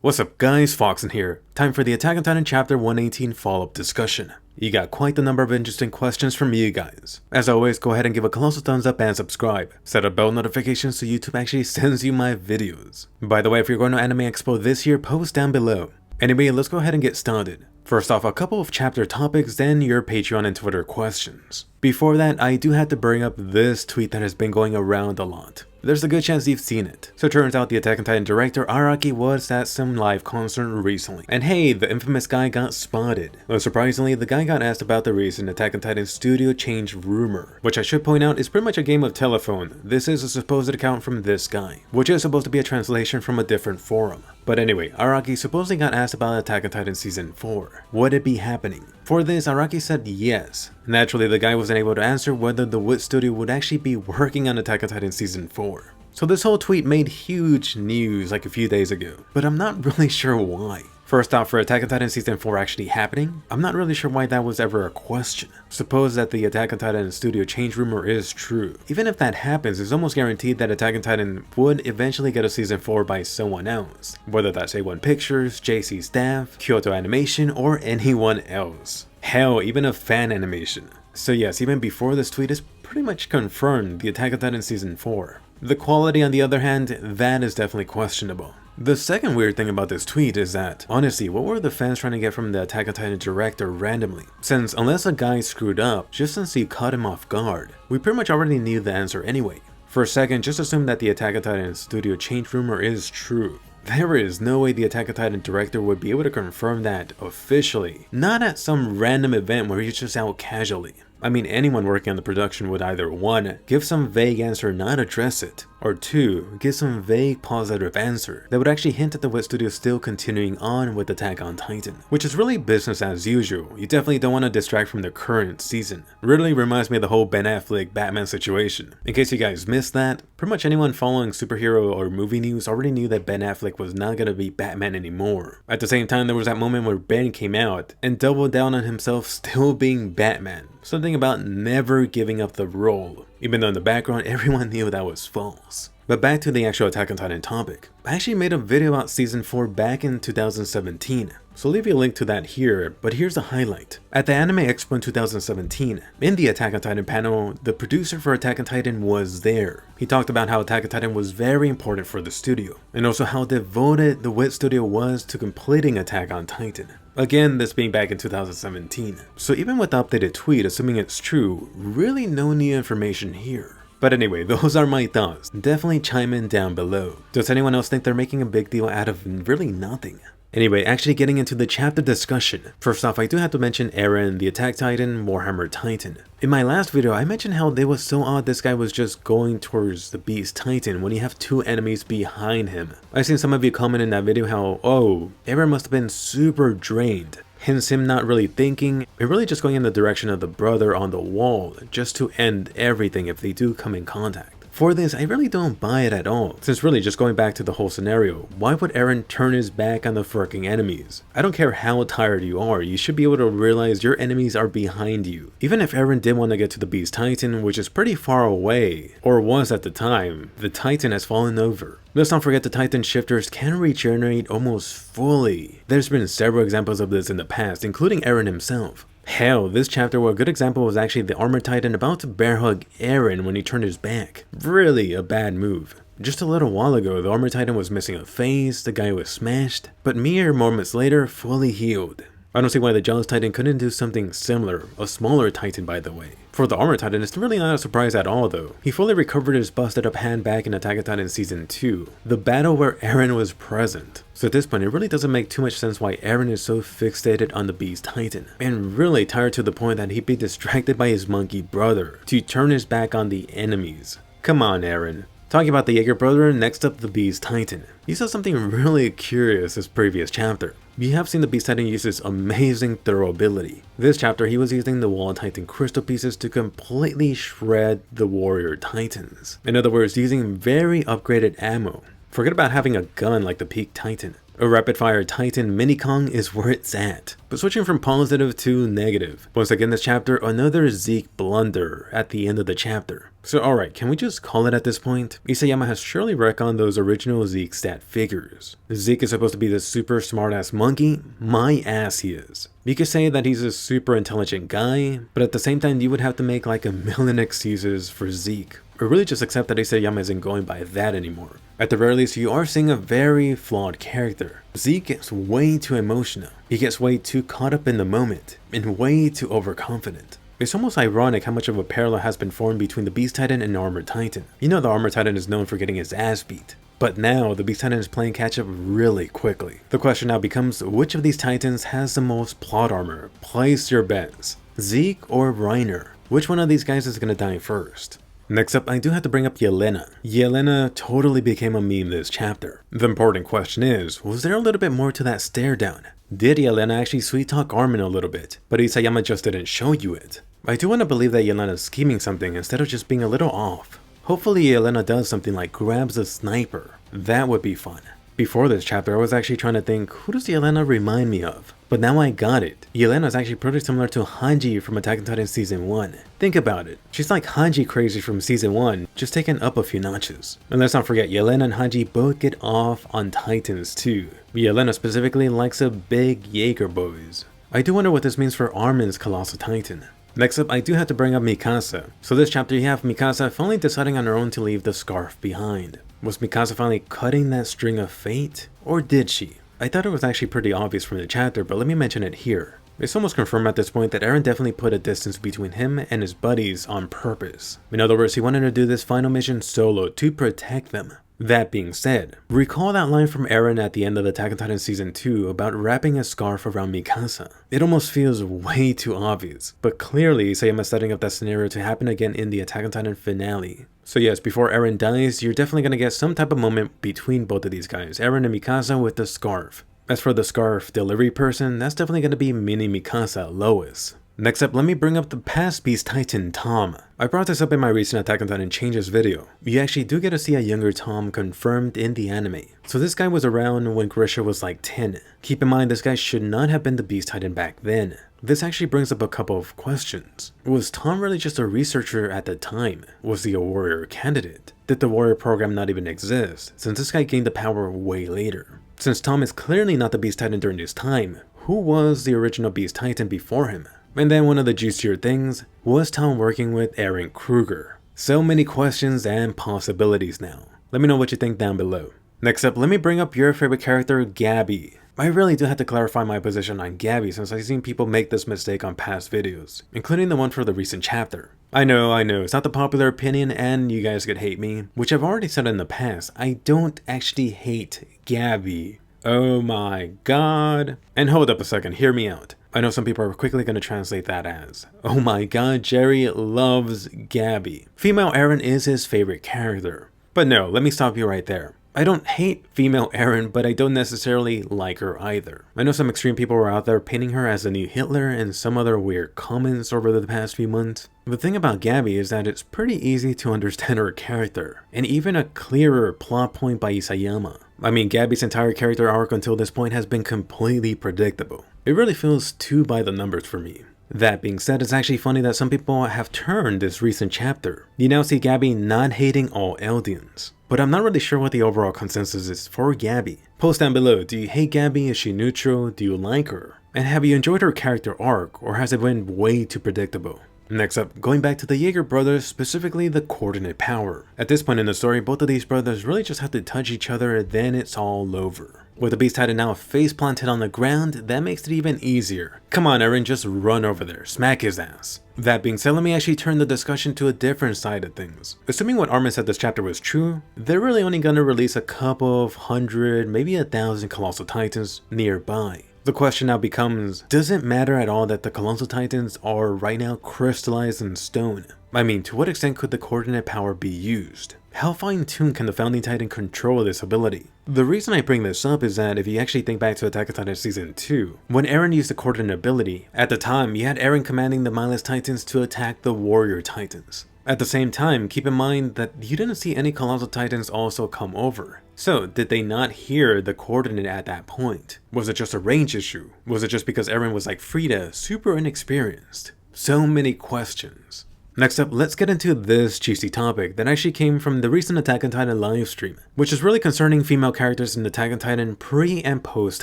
What's up guys, Foxen here. Time for the Attack on Titan chapter 118 follow-up discussion. You got quite the number of interesting questions from you guys. As always, go ahead and give a colossal thumbs up and subscribe. Set up bell notifications so YouTube actually sends you my videos. By the way, if you're going to Anime Expo this year, post down below. Anyway, let's go ahead and get started. First off, a couple of chapter topics, then your Patreon and Twitter questions. Before that, I do have to bring up this tweet that has been going around a lot. There's a good chance you've seen it. So it turns out the Attack on Titan director Araki was at some live concert recently. And hey, the infamous guy got spotted. Unsurprisingly, the guy got asked about the recent Attack on Titan studio change rumor, which I should point out is pretty much a game of telephone. This is a supposed account from this guy, which is supposed to be a translation from a different forum. But anyway, Araki supposedly got asked about Attack on Titan Season 4. Would it be happening? For this, Araki said yes. Naturally, the guy wasn't able to answer whether the Wit Studio would actually be working on Attack on Titan Season 4. So this whole tweet made huge news like a few days ago, but I'm not really sure why. First off, for Attack on Titan Season 4 actually happening, I'm not really sure why that was ever a question. Suppose that the Attack on Titan studio change rumor is true. Even if that happens, it's almost guaranteed that Attack on Titan would eventually get a Season 4 by someone else. Whether that's A1 Pictures, JC Staff, Kyoto Animation, or anyone else. Hell, even a fan animation. So yes, even before this tweet is pretty much confirmed the Attack on Titan Season 4. The quality on the other hand, that is definitely questionable. The second weird thing about this tweet is that, honestly, what were the fans trying to get from the Attack on Titan director randomly? Since unless a guy screwed up, just since he caught him off guard, we pretty much already knew the answer anyway. For a second, just assume that the Attack on Titan studio change rumor is true. There is no way the Attack on Titan director would be able to confirm that officially, not at some random event where he's just out casually. I mean, anyone working on the production would either 1. Give some vague answer and not address it, or 2. Give some vague positive answer that would actually hint at the Wit Studio still continuing on with Attack on Titan, which is really business as usual. You definitely don't want to distract from the current season. Really reminds me of the whole Ben Affleck Batman situation. In case you guys missed that, pretty much anyone following superhero or movie news already knew that Ben Affleck was not going to be Batman anymore. At the same time, there was that moment where Ben came out and doubled down on himself still being Batman. Something about never giving up the role, even though in the background everyone knew that was false. But back to the actual Attack on Titan topic. I actually made a video about Season 4 back in 2017, so I'll leave you a link to that here, but here's the highlight. At the Anime Expo in 2017, in the Attack on Titan panel, the producer for Attack on Titan was there. He talked about how Attack on Titan was very important for the studio, and also how devoted the Wit Studio was to completing Attack on Titan. Again, this being back in 2017. So even with the updated tweet, assuming it's true, really no new information here. But anyway, those are my thoughts. Definitely chime in down below. Does anyone else think they're making a big deal out of really nothing? Anyway, actually getting into the chapter discussion. First off, I do have to mention Eren, the Attack Titan, WarHammer Titan. In my last video, I mentioned how it was so odd this guy was just going towards the Beast Titan when you have 2 enemies behind him. I've seen some of you comment in that video how, oh, Eren must have been super drained. Hence him not really thinking, and really just going in the direction of the brother on the wall, just to end everything if they do come in contact. For this, I really don't buy it at all, since really just going back to the whole scenario, why would Eren turn his back on the fucking enemies? I don't care how tired you are, you should be able to realize your enemies are behind you. Even if Eren did want to get to the Beast Titan, which is pretty far away, or was at the time, the Titan has fallen over. Let's not forget the Titan shifters can regenerate almost fully. There's been several examples of this in the past, including Eren himself. Hell, this chapter where a good example was actually the Armor Titan about to bear hug Eren when he turned his back. Really a bad move. Just a little while ago, the Armor Titan was missing a face, the guy was smashed, but mere moments later, fully healed. I don't see why the Jealous Titan couldn't do something similar, a smaller Titan by the way. For the Armor Titan, it's really not a surprise at all though. He fully recovered his busted up hand back in Attack on Titan Season 2, the battle where Eren was present. So at this point, it really doesn't make too much sense why Eren is so fixated on the Beast Titan, and really tired to the point that he'd be distracted by his monkey brother to turn his back on the enemies. Come on, Eren. Talking about the Jaeger brother, next up the Beast Titan. He saw something really curious this previous chapter. You have seen the Beast Titan use his amazing throw ability. This chapter, he was using the Wall Titan crystal pieces to completely shred the warrior titans. In other words, using very upgraded ammo. Forget about having a gun like the Peak Titan. A rapid fire Titan Mini Kong is where it's at. But switching from positive to negative. Once again this chapter, another Zeke blunder at the end of the chapter. So alright, can we just call it at this point? Isayama has surely retconned those original Zeke stat figures. Zeke is supposed to be this super smart-ass monkey? My ass he is. You could say that he's a super intelligent guy, but at the same time you would have to make like a million excuses for Zeke. Or really just accept that Isayama isn't going by that anymore. At the very least, you are seeing a very flawed character. Zeke gets way too emotional. He gets way too caught up in the moment, and way too overconfident. It's almost ironic how much of a parallel has been formed between the Beast Titan and Armor Titan. You know the Armor Titan is known for getting his ass beat. But now, the Beast Titan is playing catch up really quickly. The question now becomes, which of these Titans has the most plot armor? Place your bets. Zeke or Reiner? Which one of these guys is gonna die first? Next up, I do have to bring up Jelena. Jelena totally became a meme this chapter. The important question is, was there a little bit more to that stare down? Did Jelena actually sweet talk Armin a little bit, but Isayama just didn't show you it? I do want to believe that Jelena is scheming something instead of just being a little off. Hopefully Jelena does something like grabs a sniper. That would be fun. Before this chapter, I was actually trying to think, who does Jelena remind me of? But now I got it. Jelena is actually pretty similar to Hanji from Attack on Titan Season 1. Think about it. She's like Hanji crazy from Season 1, just taken up a few notches. And let's not forget, Jelena and Hanji both get off on Titans too. Jelena specifically likes a big Jaeger boys. I do wonder what this means for Armin's Colossal Titan. Next up, I do have to bring up Mikasa. So this chapter you have Mikasa finally deciding on her own to leave the scarf behind. Was Mikasa finally cutting that string of fate? Or did she? I thought it was actually pretty obvious from the chapter, but let me mention it here. It's almost confirmed at this point that Eren definitely put a distance between him and his buddies on purpose. In other words, he wanted to do this final mission solo to protect them. That being said, recall that line from Eren at the end of Attack on Titan Season 2 about wrapping a scarf around Mikasa. It almost feels way too obvious, but clearly Isayama is setting up that scenario to happen again in the Attack on Titan finale. So yes, before Eren dies, you're definitely going to get some type of moment between both of these guys, Eren and Mikasa with the scarf. As for the scarf delivery person, that's definitely going to be mini Mikasa, Lois. Next up, let me bring up the past Beast Titan, Tom. I brought this up in my recent Attack on Titan Changes video. You actually do get to see a younger Tom confirmed in the anime. So this guy was around when Grisha was like 10. Keep in mind, this guy should not have been the Beast Titan back then. This actually brings up a couple of questions. Was Tom really just a researcher at the time? Was he a warrior candidate? Did the warrior program not even exist, since this guy gained the power way later? Since Tom is clearly not the Beast Titan during this time, who was the original Beast Titan before him? And then one of the juicier things, was Tom working with Eren Kruger? So many questions and possibilities now. Let me know what you think down below. Next up, let me bring up your favorite character, Gabi. I really do have to clarify my position on Gabi since I've seen people make this mistake on past videos, including the one for the recent chapter. I know, it's not the popular opinion and you guys could hate me, which I've already said in the past. I don't actually hate Gabi. Oh my god. And hold up a second, hear me out. I know some people are quickly going to translate that as, oh my god, Jerry loves Gabi. Female Eren is his favorite character. But no, let me stop you right there. I don't hate female Eren, but I don't necessarily like her either. I know some extreme people were out there painting her as the new Hitler and some other weird comments over the past few months. The thing about Gabi is that it's pretty easy to understand her character, and even a clearer plot point by Isayama. I mean, Gabi's entire character arc until this point has been completely predictable. It really feels too by the numbers for me. That being said, it's actually funny that some people have turned this recent chapter. You now see Gabi not hating all Eldians. But I'm not really sure what the overall consensus is for Gabi. Post down below, do you hate Gabi? Is she neutral? Do you like her? And have you enjoyed her character arc, or has it been way too predictable? Next up, going back to the Jaeger brothers, specifically the coordinate power. At this point in the story, both of these brothers really just have to touch each other, then it's all over. With the Beast Titan now face planted on the ground, that makes it even easier. Come on Eren, just run over there, smack his ass. That being said, let me actually turn the discussion to a different side of things. Assuming what Armin said this chapter was true, they're really only gonna release a couple of 100, maybe 1,000 Colossal Titans nearby. The question now becomes, does it matter at all that the Colossal Titans are right now crystallized in stone? I mean, to what extent could the coordinate power be used? How fine-tuned can the Founding Titan control this ability? The reason I bring this up is that if you actually think back to Attack on Titan Season 2, when Eren used the coordinate ability, at the time you had Eren commanding the Mindless Titans to attack the Warrior Titans. At the same time, keep in mind that you didn't see any Colossal Titans also come over. So, did they not hear the coordinate at that point? Was it just a range issue? Was it just because Eren was like Frida, super inexperienced? So many questions. Next up, let's get into this juicy topic that actually came from the recent Attack on Titan livestream, which is really concerning female characters in Attack on Titan pre and post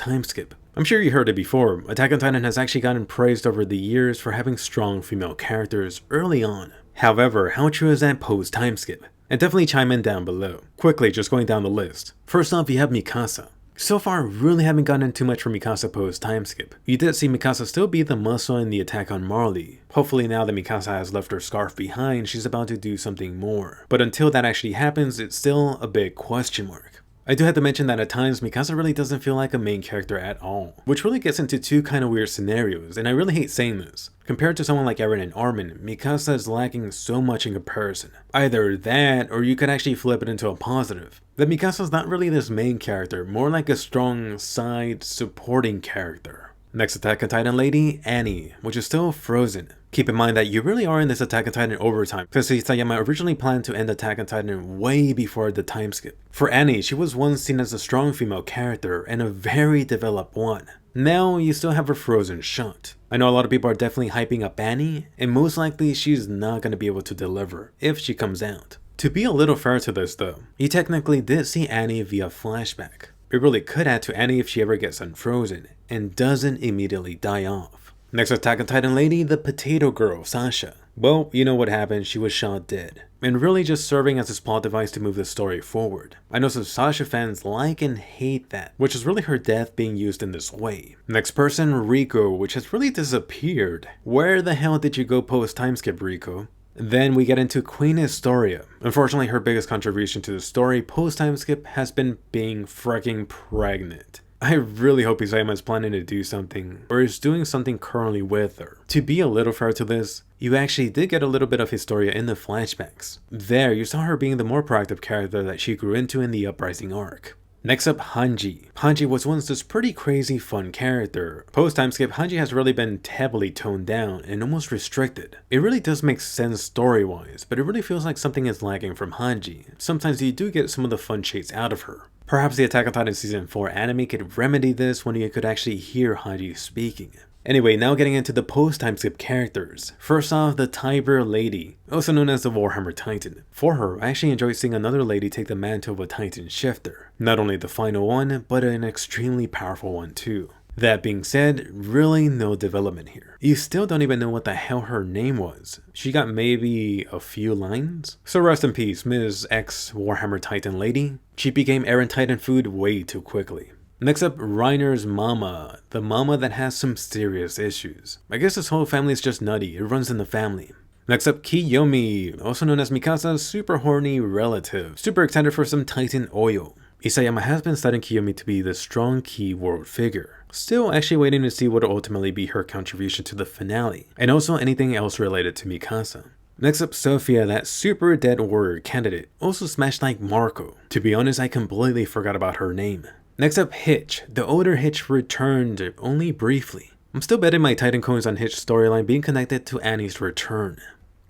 timeskip. I'm sure you heard it before, Attack on Titan has actually gotten praised over the years for having strong female characters early on. However, how true is that post timeskip? And definitely chime in down below. Quickly, just going down the list. First off, you have Mikasa. So far, really haven't gotten too much for Mikasa post timeskip. You did see Mikasa still be the muscle in the attack on Marley. Hopefully now that Mikasa has left her scarf behind, she's about to do something more. But until that actually happens, it's still a big question mark. I do have to mention that at times, Mikasa really doesn't feel like a main character at all, which really gets into two kind of weird scenarios, and I really hate saying this. Compared to someone like Eren and Armin, Mikasa is lacking so much in comparison. Either that, or you could actually flip it into a positive. That Mikasa's not really this main character, more like a strong side supporting character. Next Attack on Titan lady, Annie, which is still frozen. Keep in mind that you really are in this Attack on Titan overtime, since Isayama originally planned to end Attack on Titan way before the time skip. For Annie, she was once seen as a strong female character, and a very developed one. Now, you still have her frozen shut. I know a lot of people are definitely hyping up Annie, and most likely she's not going to be able to deliver, if she comes out. To be a little fair to this though, you technically did see Annie via flashback. It really could add to Annie if she ever gets unfrozen, and doesn't immediately die off. Next Attack on Titan lady, the potato girl, Sasha. Well, you know what happened, she was shot dead. And really just serving as this plot device to move the story forward. I know some Sasha fans like and hate that, which is really her death being used in this way. Next person, Rico, which has really disappeared. Where the hell did you go post timeskip, Rico? Then we get into Queen Historia. Unfortunately, her biggest contribution to the story post timeskip has been being freaking pregnant. I really hope Isayama is planning to do something, or is doing something currently with her. To be a little fair to this, you actually did get a little bit of Historia in the flashbacks. There, you saw her being the more proactive character that she grew into in the Uprising arc. Next up, Hanji. Hanji was once this pretty crazy fun character. Post timeskip, Hanji has really been heavily toned down and almost restricted. It really does make sense story-wise, but it really feels like something is lagging from Hanji. Sometimes you do get some of the fun shades out of her. Perhaps the Attack on Titan Season 4 anime could remedy this when you could actually hear Hanji speaking. Anyway, now getting into the post-timeskip characters. First off, the Tiber Lady, also known as the WarHammer Titan. For her, I actually enjoyed seeing another lady take the mantle of a Titan shifter. Not only the final one, but an extremely powerful one too. That being said, really no development here. You still don't even know what the hell her name was. She got maybe a few lines? So rest in peace, Ms. X WarHammer Titan lady. She became Eren Titan food way too quickly. Next up, Reiner's mama, the mama that has some serious issues. I guess this whole family is just nutty, it runs in the family. Next up, Kiyomi, also known as Mikasa's super horny relative. Super excited for some Titan oil. Isayama has been studying Kiyomi to be the strong key world figure. Still actually waiting to see what will ultimately be her contribution to the finale, and also anything else related to Mikasa. Next up, Sophia, that super dead warrior candidate, also smashed like Marco. To be honest, I completely forgot about her name. Next up, Hitch. The older Hitch returned, only briefly. I'm still betting my Titan coins on Hitch's storyline being connected to Annie's return.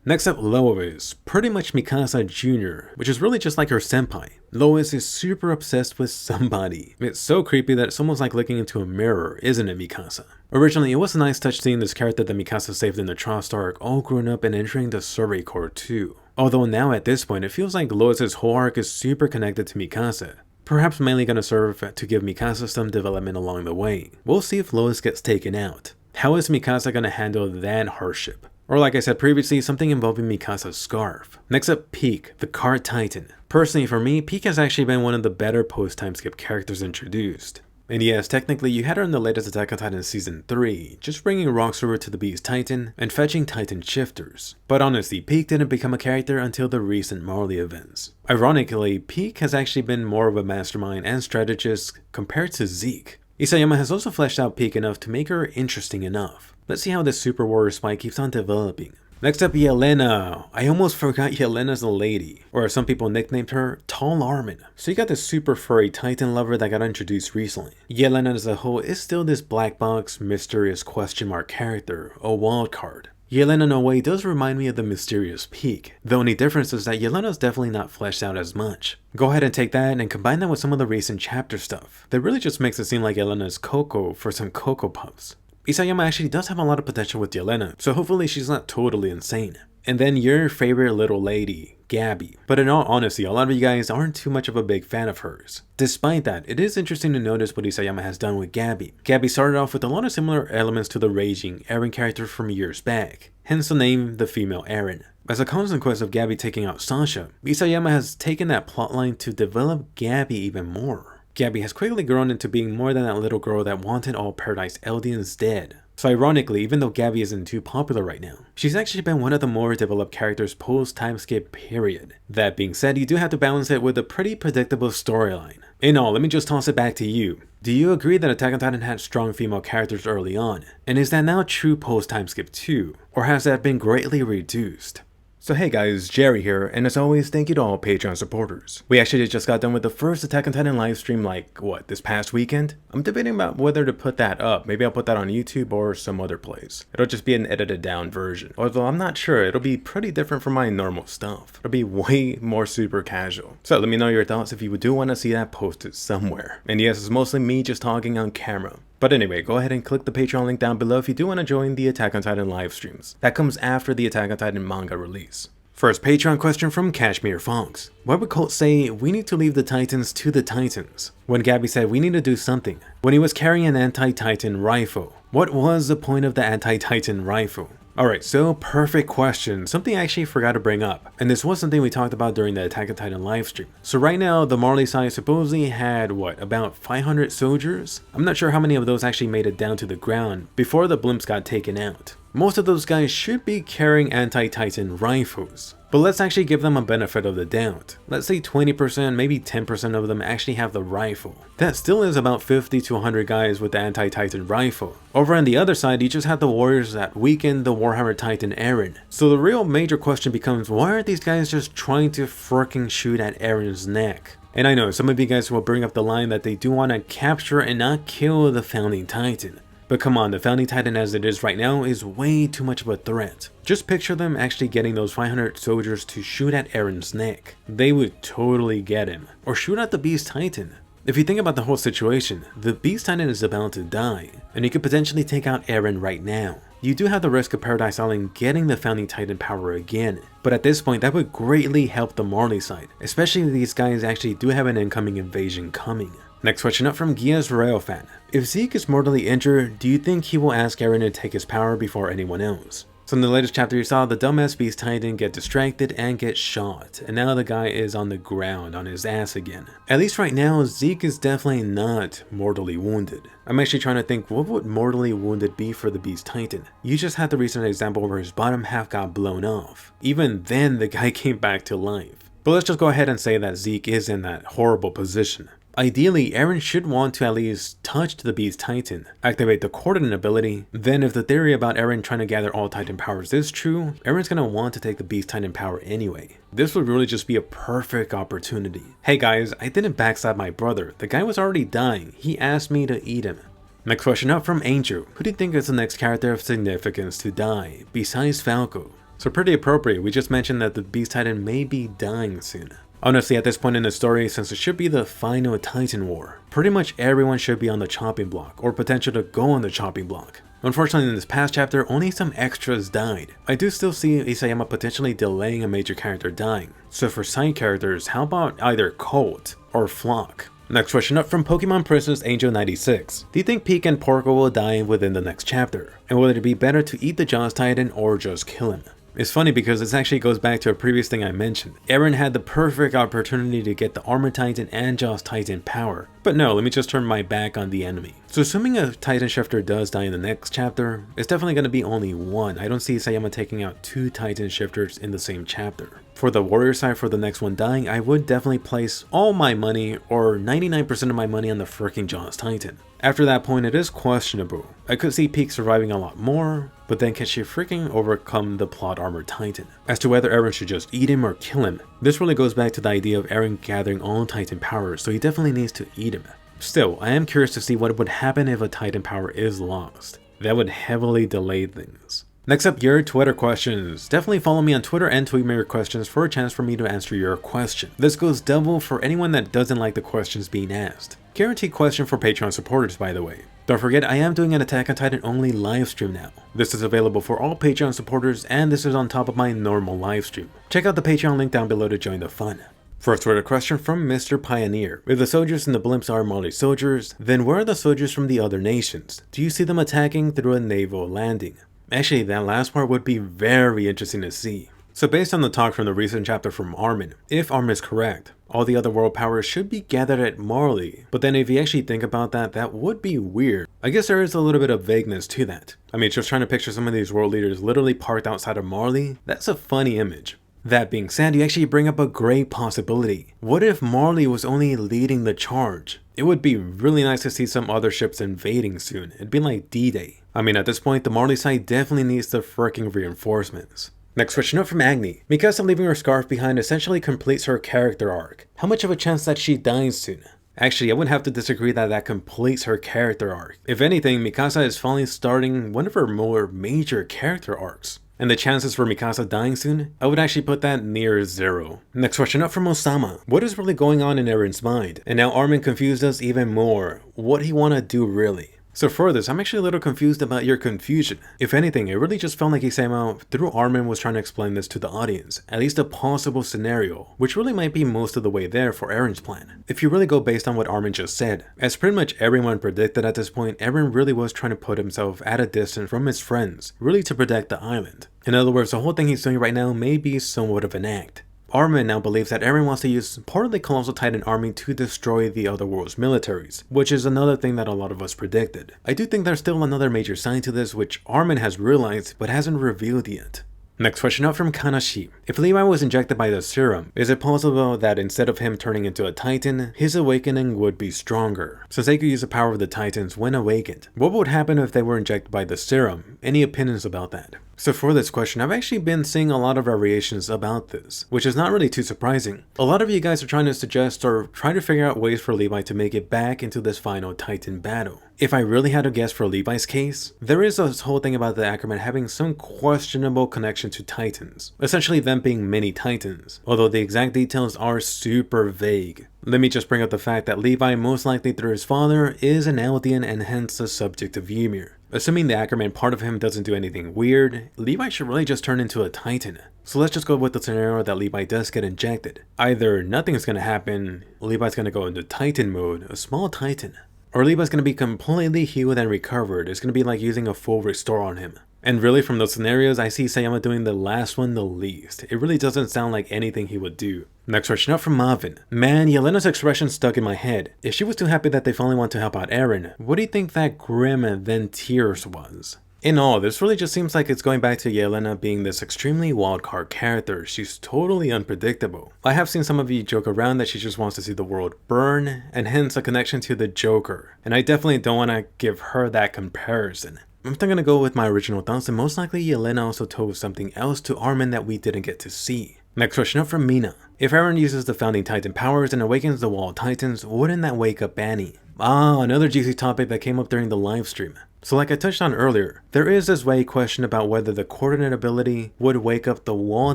Next up, Lois. Pretty much Mikasa Jr., which is really just like her senpai. Lois is super obsessed with somebody. It's so creepy that it's almost like looking into a mirror, isn't it, Mikasa? Originally, it was a nice touch seeing this character that Mikasa saved in the Trost arc all grown up and entering the Survey Corps too. Although now at this point, it feels like Lois's whole arc is super connected to Mikasa. Perhaps mainly gonna serve to give Mikasa some development along the way. We'll see if Lois gets taken out. How is Mikasa gonna handle that hardship? Or like I said previously, something involving Mikasa's scarf. Next up, Peak, the Card Titan. Personally for me, Peak has actually been one of the better post-timeskip characters introduced. And yes, technically you had her in the latest Attack on Titan Season 3, just bringing rocks over to the Beast Titan and fetching Titan shifters. But honestly, Peak didn't become a character until the recent Marley events. Ironically, Peak has actually been more of a mastermind and strategist compared to Zeke. Isayama has also fleshed out Peak enough to make her interesting enough. Let's see how this Super Warrior spy keeps on developing. Next up, Jelena. I almost forgot Jelena's a lady, or as some people nicknamed her, Tall Armin. So you got this super furry Titan lover that got introduced recently. Jelena as a whole is still this black box, mysterious question mark character, a wild card. Jelena in a way does remind me of the mysterious Peak. The only difference is that Jelena is definitely not fleshed out as much. Go ahead and take that and combine that with some of the recent chapter stuff. That really just makes it seem like Jelena is Coco for some Cocoa Puffs. Isayama actually does have a lot of potential with Jelena, so hopefully she's not totally insane. and then your favorite little lady, Gabi. But in all honesty, a lot of you guys aren't too much of a big fan of hers. Despite that, it is interesting to notice what Isayama has done with Gabi. Gabi started off with a lot of similar elements to the raging Eren character from years back, hence the name the female Eren. As a consequence of Gabi taking out Sasha, Isayama has taken that plotline to develop Gabi even more. Gabi has quickly grown into being more than that little girl that wanted all Paradise Eldians dead. So ironically, even though Gabi isn't too popular right now, she's actually been one of the more developed characters post time skip period. That being said, you do have to balance it with a pretty predictable storyline. In all, let me just toss it back to you. Do you agree that Attack on Titan had strong female characters early on? And is that now true post time skip too? Or has that been greatly reduced? So hey guys, Jerry here, and as always, thank you to all Patreon supporters. We actually just got done with the first Attack on Titan livestream this past weekend? I'm debating about whether to put that up. Maybe I'll put that on YouTube or some other place. It'll just be an edited down version. Although I'm not sure, it'll be pretty different from my normal stuff. It'll be way more super casual. So let me know your thoughts if you do want to see that posted somewhere. And yes, it's mostly me just talking on camera. But anyway, go ahead and click the Patreon link down below if you do want to join the Attack on Titan live streams. That comes after the Attack on Titan manga release. First Patreon question from Kashmir Fox. Why would Colt say, we need to leave the Titans to the Titans? When Gabi said we need to do something. When he was carrying an anti-Titan rifle. What was the point of the anti-Titan rifle? Alright, so perfect question, something I actually forgot to bring up, and this was something we talked about during the Attack on Titan livestream. So right now, the Marley side supposedly had, about 500 soldiers? I'm not sure how many of those actually made it down to the ground before the blimps got taken out. Most of those guys should be carrying anti-Titan rifles. But let's actually give them a benefit of the doubt. Let's say 20%, maybe 10% of them actually have the rifle. That still is about 50 to 100 guys with the anti-Titan rifle. Over on the other side, you just have the warriors that weakened the WarHammer Titan Eren. So the real major question becomes, why aren't these guys just trying to fricking shoot at Eren's neck? And I know some of you guys will bring up the line that they do want to capture and not kill the Founding Titan. But come on, the Founding Titan as it is right now is way too much of a threat. Just picture them actually getting those 500 soldiers to shoot at Eren's neck. They would totally get him. Or shoot at the Beast Titan. If you think about the whole situation, the Beast Titan is about to die, and you could potentially take out Eren right now. You do have the risk of Paradise Island getting the Founding Titan power again, but at this point that would greatly help the Marley side, especially if these guys actually do have an incoming invasion coming. Next question up from Gia's Rail fan. If Zeke is mortally injured, do you think he will ask Eren to take his power before anyone else? So in the latest chapter you saw the dumbass Beast Titan get distracted and get shot, and now the guy is on the ground on his ass again. At least right now, Zeke is definitely not mortally wounded. I'm actually trying to think, what would mortally wounded be for the Beast Titan? You just had the recent example where his bottom half got blown off. Even then the guy came back to life. But let's just go ahead and say that Zeke is in that horrible position. Ideally, Eren should want to at least touch the Beast Titan, activate the coordinate ability. Then if the theory about Eren trying to gather all Titan powers is true, Eren's gonna want to take the Beast Titan power anyway. This would really just be a perfect opportunity. Hey guys, I didn't backstab my brother. The guy was already dying. He asked me to eat him. Next question up from Angel. Who do you think is the next character of significance to die, besides Falco? So pretty appropriate, we just mentioned that the Beast Titan may be dying soon. Honestly, at this point in the story, since it should be the final Titan War, pretty much everyone should be on the chopping block, or potential to go on the chopping block. Unfortunately, in this past chapter, only some extras died. I do still see Isayama potentially delaying a major character dying. So for side characters, how about either Colt or Flock? Next question up from Pokemon Princess Angel 96. Do you think Peak and Porco will die within the next chapter? And would it be better to eat the Jaws Titan or just kill him? It's funny because this actually goes back to a previous thing I mentioned. Eren had the perfect opportunity to get the Armor Titan and Jaws Titan power. But no, let me just turn my back on the enemy. So assuming a Titan Shifter does die in the next chapter, it's definitely going to be only one. I don't see Isayama taking out 2 Titan Shifters in the same chapter. For the warrior side for the next one dying, I would definitely place all my money, or 99% of my money, on the freaking Jaws Titan. After that point, it is questionable. I could see Peak surviving a lot more, but then can she freaking overcome the plot Armor Titan? As to whether Eren should just eat him or kill him, this really goes back to the idea of Eren gathering all Titan powers, so he definitely needs to eat him. Still, I am curious to see what would happen if a Titan power is lost. That would heavily delay things. Next up, your Twitter questions. Definitely follow me on Twitter and tweet me your questions for a chance for me to answer your question. This goes double for anyone that doesn't like the questions being asked. Guaranteed question for Patreon supporters, by the way. Don't forget, I am doing an Attack on Titan only live stream now. This is available for all Patreon supporters, and this is on top of my normal live stream. Check out the Patreon link down below to join the fun. First order question from Mr. Pioneer. If the soldiers in the blimps are Marley soldiers, then where are the soldiers from the other nations? Do you see them attacking through a naval landing? Actually, that last part would be very interesting to see. So based on the talk from the recent chapter from Armin, if Armin is correct, all the other world powers should be gathered at Marley. But then if you actually think about that, that would be weird. I guess there is a little bit of vagueness to that. I mean, just trying to picture some of these world leaders literally parked outside of Marley, that's a funny image. That being said, you actually bring up a great possibility. What if Marley was only leading the charge? It would be really nice to see some other ships invading soon. It'd be like D-Day. I mean, at this point, the Marley side definitely needs the freaking reinforcements. Next question up from Agni. Mikasa leaving her scarf behind essentially completes her character arc. How much of a chance that she dies soon? Actually, I wouldn't have to disagree that completes her character arc. If anything, Mikasa is finally starting one of her more major character arcs. And the chances for Mikasa dying soon, I would actually put that near 0. Next question up from Osama. What is really going on in Eren's mind? And now Armin confused us even more. What he wanna do really? So for this, I'm actually a little confused about your confusion. If anything, it really just felt like he somehow, through Armin, was trying to explain this to the audience, at least a possible scenario, which really might be most of the way there for Eren's plan. If you really go based on what Armin just said, as pretty much everyone predicted at this point, Eren really was trying to put himself at a distance from his friends, really to protect the island. In other words, the whole thing he's doing right now may be somewhat of an act. Armin now believes that Eren wants to use part of the Colossal Titan army to destroy the other world's militaries, which is another thing that a lot of us predicted. I do think there's still another major sign to this which Armin has realized but hasn't revealed yet. Next question up from Kanashi. If Levi was injected by the serum, is it possible that instead of him turning into a Titan, his awakening would be stronger, since they could use the power of the Titans when awakened? What would happen if they were injected by the serum? Any opinions about that? So for this question, I've actually been seeing a lot of variations about this, which is not really too surprising. A lot of you guys are trying to suggest or try to figure out ways for Levi to make it back into this final Titan battle. If I really had to guess for Levi's case, there is this whole thing about the Ackerman having some questionable connection to Titans, essentially them being mini Titans, although the exact details are super vague. Let me just bring up the fact that Levi, most likely through his father, is an Eldian and hence the subject of Ymir. Assuming the Ackerman part of him doesn't do anything weird, Levi should really just turn into a Titan. So let's just go with the scenario that Levi does get injected. Either nothing's gonna happen, Levi's gonna go into Titan mode, a small Titan, or Levi's gonna be completely healed and recovered. It's gonna be like using a full restore on him. And really from those scenarios, I see Sayama doing the last one the least. It really doesn't sound like anything he would do. Next question up from Marvin. Man, Jelena's expression stuck in my head. If she was too happy that they finally want to help out Eren, what do you think that grim then tears was? In all, this really just seems like it's going back to Jelena being this extremely wildcard character. She's totally unpredictable. I have seen some of you joke around that she just wants to see the world burn, and hence a connection to the Joker. And I definitely don't want to give her that comparison. I'm still gonna go with my original thoughts, and most likely Jelena also told something else to Armin that we didn't get to see. Next question up from Mina. If Eren uses the Founding Titan powers and awakens the Wall Titans, wouldn't that wake up Annie? Ah, another juicy topic that came up during the live stream. So like I touched on earlier, there is this vague question about whether the coordinate ability would wake up the Wall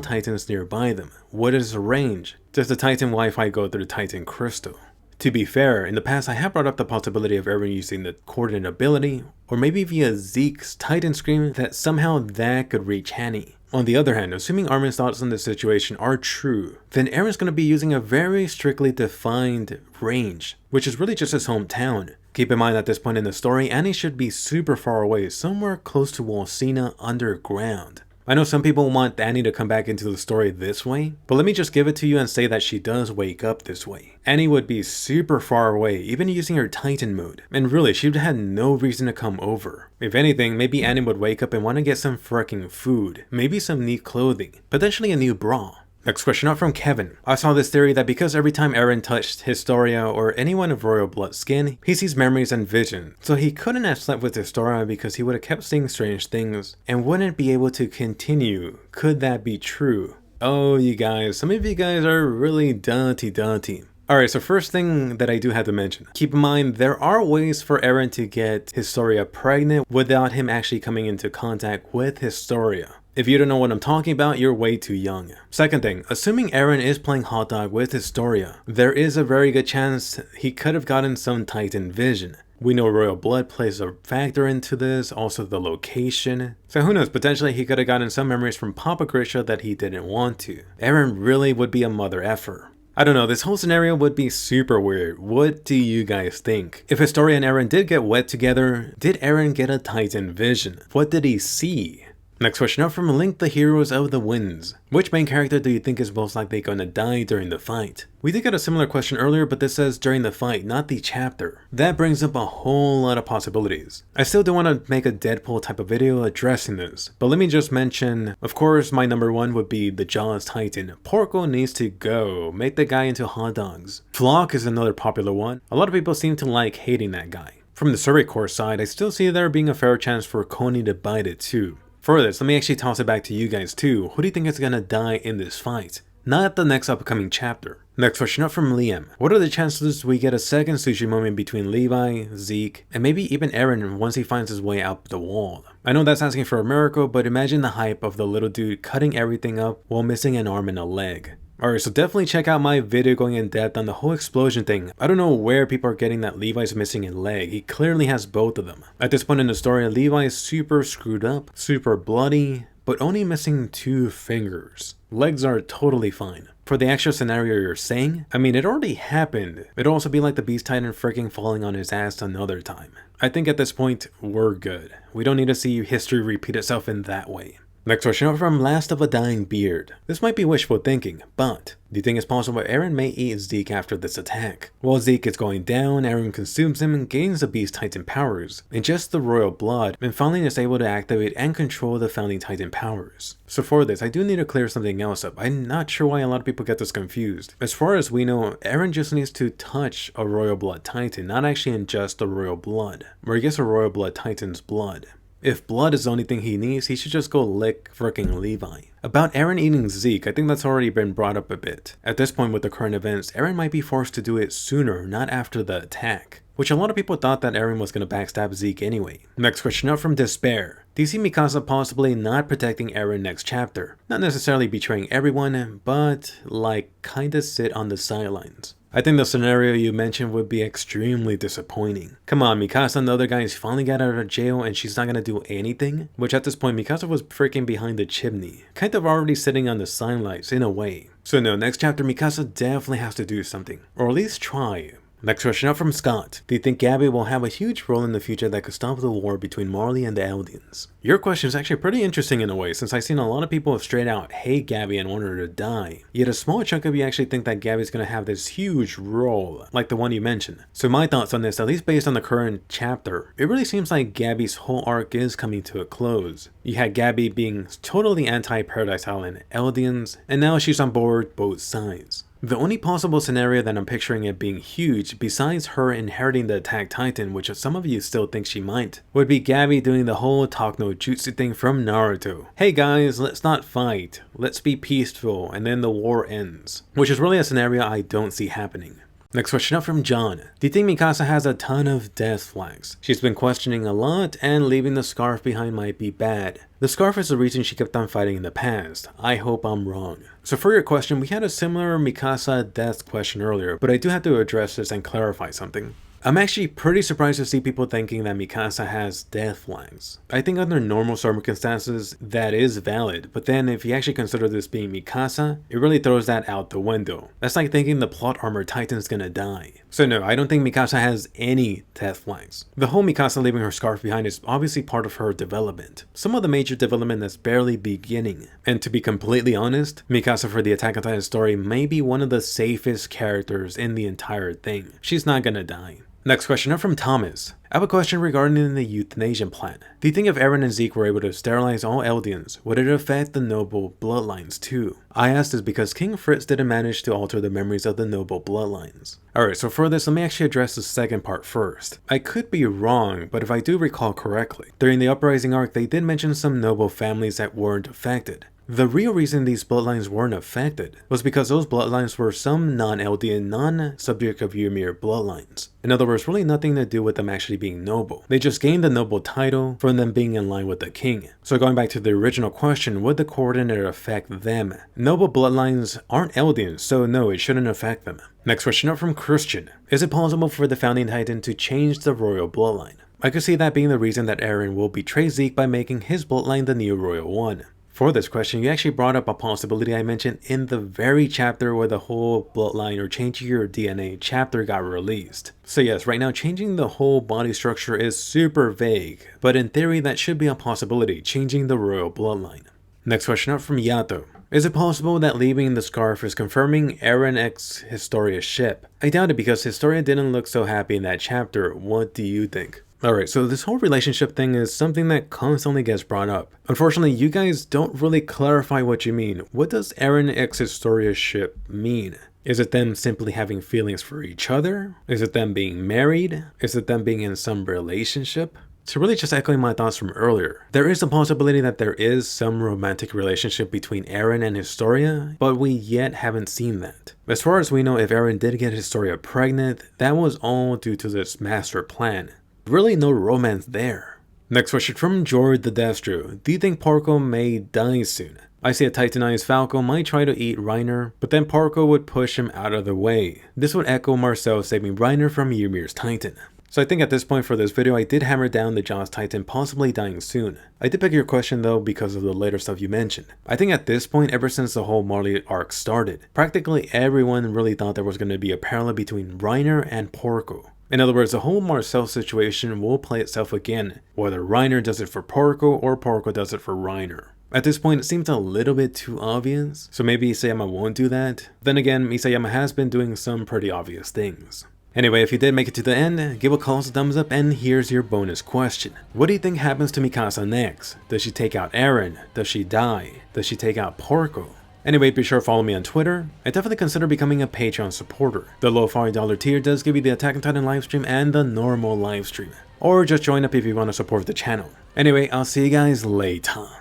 Titans nearby them. What is the range? Does the Titan Wi-Fi go through the Titan Crystal? To be fair, in the past I have brought up the possibility of Eren using the coordinate ability, or maybe via Zeke's Titan Scream, that somehow that could reach Annie. On the other hand, assuming Armin's thoughts on this situation are true, then Eren's going to be using a very strictly defined range, which is really just his hometown. Keep in mind at this point in the story, Annie should be super far away, somewhere close to Walsina underground. I know some people want Annie to come back into the story this way, but let me just give it to you and say that she does wake up this way. Annie would be super far away, even using her Titan mode, and really she would have no reason to come over. If anything, maybe Annie would wake up and want to get some freaking food, maybe some neat clothing, potentially a new bra. Next question up from Kevin. I saw this theory that because every time Eren touched Historia or anyone of royal blood skin, he sees memories and vision. So he couldn't have slept with Historia because he would have kept seeing strange things and wouldn't be able to continue. Could that be true? Oh, you guys, some of you guys are really dotty. Alright, so first thing that I do have to mention. Keep in mind, there are ways for Eren to get Historia pregnant without him actually coming into contact with Historia. If you don't know what I'm talking about, you're way too young. Second thing, assuming Eren is playing hot dog with Historia, there is a very good chance he could have gotten some Titan vision, We know royal blood plays a factor into this, also the location. So who knows, potentially he could have gotten some memories from Papa Grisha that he didn't want to. Eren really would be a mother effer. I don't know, this whole scenario would be super weird. What do you guys think? If Historia and Eren did get wet together, did Eren get a Titan vision? What did he see? Next question up from Link the Heroes of the Winds. Which main character do you think is most likely gonna die during the fight? We did get a similar question earlier, but this says during the fight, not the chapter. That brings up a whole lot of possibilities. I still do want to make a Deadpool type of video addressing this, but let me just mention, of course, my number one would be the Jaws Titan. Porco needs to go. Make the guy into hot dogs. Flock is another popular one. A lot of people seem to like hating that guy. From the Survey Corps side, I still see there being a fair chance for Coney to bite it too. For this, let me actually toss it back to you guys too. Who do you think is gonna die in this fight? Not the next upcoming chapter. Next question up from Liam. What are the chances we get a second sushi moment between Levi, Zeke, and maybe even Eren once he finds his way up the wall? I know that's asking for a miracle, but imagine the hype of the little dude cutting everything up while missing an arm and a leg. Alright, so definitely check out my video going in depth on the whole explosion thing. I don't know where people are getting that Levi's missing a leg. He clearly has both of them. At this point in the story, Levi is super screwed up, super bloody, but only missing 2 fingers. Legs are totally fine. For the actual scenario you're saying, I mean, it already happened. It'd also be like the Beast Titan freaking falling on his ass another time. I think at this point, we're good. We don't need to see history repeat itself in that way. Next question up from Last of a Dying Beard. This might be wishful thinking, but do you think it's possible Eren may eat Zeke after this attack? While Zeke is going down, Eren consumes him and gains the Beast Titan powers, ingests the royal blood, and finally is able to activate and control the Founding Titan powers. So for this, I do need to clear something else up. I'm not sure why a lot of people get this confused. As far as we know, Eren just needs to touch a royal blood titan, not actually ingest the royal blood, or I guess a royal blood titan's blood. If blood is the only thing he needs, he should just go lick fricking Levi. About Eren eating Zeke, I think that's already been brought up a bit. At this point with the current events, Eren might be forced to do it sooner, not after the attack. Which a lot of people thought that Eren was going to backstab Zeke anyway. Next question up from Despair. Do you see Mikasa possibly not protecting Eren next chapter? Not necessarily betraying everyone, but like kinda sit on the sidelines. I think the scenario you mentioned would be extremely disappointing. Come on, Mikasa and the other guys finally got out of jail and she's not gonna do anything? Which at this point, Mikasa was freaking behind the chimney. Kind of already sitting on the sidelines in a way. So no, next chapter Mikasa definitely has to do something. Or at least try. Next question up from Scott. Do you think Gabi will have a huge role in the future that could stop the war between Marley and the Eldians? Your question is actually pretty interesting in a way, since I've seen a lot of people straight out hate Gabi and want her to die. Yet a small chunk of you actually think that Gabi's gonna have this huge role, like the one you mentioned. So my thoughts on this, at least based on the current chapter, it really seems like Gabi's whole arc is coming to a close. You had Gabi being totally anti-Paradise Island Eldians, and now she's on board both sides. The only possible scenario that I'm picturing it being huge, besides her inheriting the Attack Titan, which some of you still think she might, would be Gabi doing the whole talk no jutsu thing from Naruto. Hey guys, let's not fight, let's be peaceful, and then the war ends. Which is really a scenario I don't see happening. Next question up from John. Do you think Mikasa has a ton of death flags? She's been questioning a lot, and leaving the scarf behind might be bad. The scarf is the reason she kept on fighting in the past. I hope I'm wrong. So for your question, we had a similar Mikasa death question earlier, but I do have to address this and clarify something. I'm actually pretty surprised to see people thinking that Mikasa has death flags. I think under normal circumstances, that is valid, but then if you actually consider this being Mikasa, it really throws that out the window. That's like thinking the plot armor Titan's gonna die. So no, I don't think Mikasa has any death flags. The whole Mikasa leaving her scarf behind is obviously part of her development. Some of the major development that's barely beginning. And to be completely honest, Mikasa for the Attack on Titan story may be one of the safest characters in the entire thing. She's not gonna die. Next question up from Thomas. I have a question regarding the euthanasia plan. Do you think if Eren and Zeke were able to sterilize all Eldians, would it affect the noble bloodlines too? I ask this because King Fritz didn't manage to alter the memories of the noble bloodlines. Alright, so for this, let me actually address the second part first. I could be wrong, but if I do recall correctly, during the Uprising arc they did mention some noble families that weren't affected. The real reason these bloodlines weren't affected was because those bloodlines were some non-Eldian, non-subject of Ymir bloodlines. In other words, really nothing to do with them actually being noble. They just gained the noble title from them being in line with the king. So going back to the original question, would the coordinator affect them? Noble bloodlines aren't Eldians, so no, it shouldn't affect them. Next question up from Christian. Is it possible for the Founding Titan to change the royal bloodline? I could see that being the reason that Eren will betray Zeke by making his bloodline the new royal one. For this question, you actually brought up a possibility I mentioned in the very chapter where the whole bloodline or changing your DNA chapter got released. So yes, right now changing the whole body structure is super vague, but in theory that should be a possibility, changing the royal bloodline. Next question up from Yato. Is it possible that leaving the scarf is confirming Eren x Historia's ship? I doubt it because Historia didn't look so happy in that chapter. What do you think? Alright, so this whole relationship thing is something that constantly gets brought up. Unfortunately, you guys don't really clarify what you mean. What does Eren x Historia's ship mean? Is it them simply having feelings for each other? Is it them being married? Is it them being in some relationship? So really just echoing my thoughts from earlier, there is a possibility that there is some romantic relationship between Eren and Historia, but we yet haven't seen that. As far as we know, if Eren did get Historia pregnant, that was all due to this master plan. Really no romance there. Next question from Jord the Destro. Do you think Porco may die soon? I see a Titanized Falco might try to eat Reiner, but then Porco would push him out of the way. This would echo Marcel saving Reiner from Ymir's Titan. So I think at this point for this video, I did hammer down the Jaws Titan possibly dying soon. I did pick your question though because of the later stuff you mentioned. I think at this point, ever since the whole Marley arc started, practically everyone really thought there was going to be a parallel between Reiner and Porco. In other words, the whole Marcel situation will play itself again, whether Reiner does it for Porco or Porco does it for Reiner. At this point, it seems a little bit too obvious, so maybe Isayama won't do that. Then again, Isayama has been doing some pretty obvious things. Anyway, if you did make it to the end, give a close thumbs up, and here's your bonus question. What do you think happens to Mikasa next? Does she take out Eren? Does she die? Does she take out Porco? Anyway, be sure to follow me on Twitter. I definitely consider becoming a Patreon supporter. The low $5 tier does give you the Attack on Titan livestream and the normal livestream. Or just join up if you want to support the channel. Anyway, I'll see you guys later.